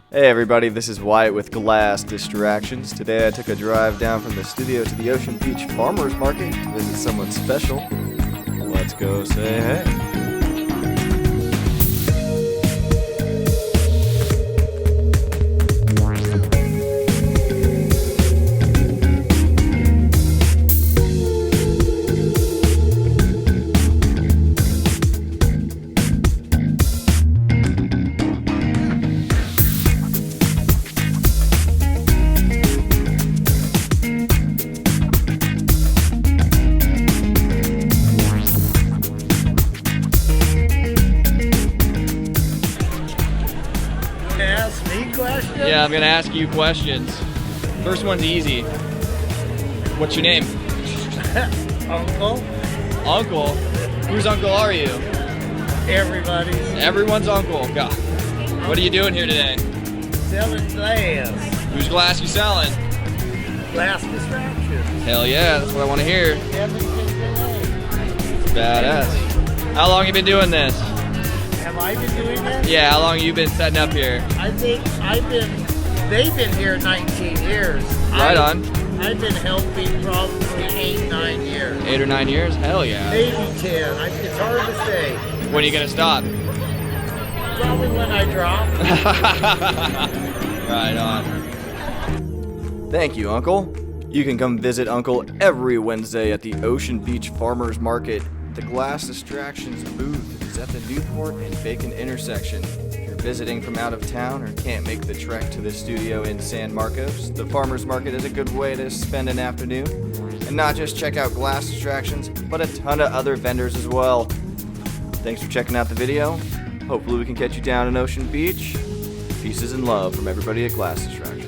Hey everybody, this is Wyatt with Glass Distractions. Today I took a drive down from the studio to the Ocean Beach Farmers Market to visit someone special. Let's go say hey. Ask me questions? Yeah, I'm gonna ask you questions. First one's easy. What's your name? Uncle? Uncle? Whose uncle are you? Everybody's Everyone's uncle. God. What are you doing here today? selling glass. Whose glass you selling? Glass distractions. Hell yeah, that's what I want to hear. Everything today. Badass. How long you been doing this? Have I been doing this? Yeah, how long you been setting up here? I think they've been here 19 years. Right on. I've been helping probably 8, 9 years. 8 or 9 years? Hell yeah. Maybe 10. It's hard to say. When are you gonna stop? Probably when I drop. Right on. Thank you, Uncle. You can come visit Uncle every Wednesday at the Ocean Beach Farmers Market. The Glass Distractions booth is at the Newport and Bacon intersection. If you're visiting from out of town or can't make the trek to the studio in San Marcos, the Farmers Market is a good way to spend an afternoon. And not just check out Glass Distractions, but a ton of other vendors as well. Thanks for checking out the video. Hopefully we can catch you down in Ocean Beach. Pieces and love from everybody at Glass Distractions.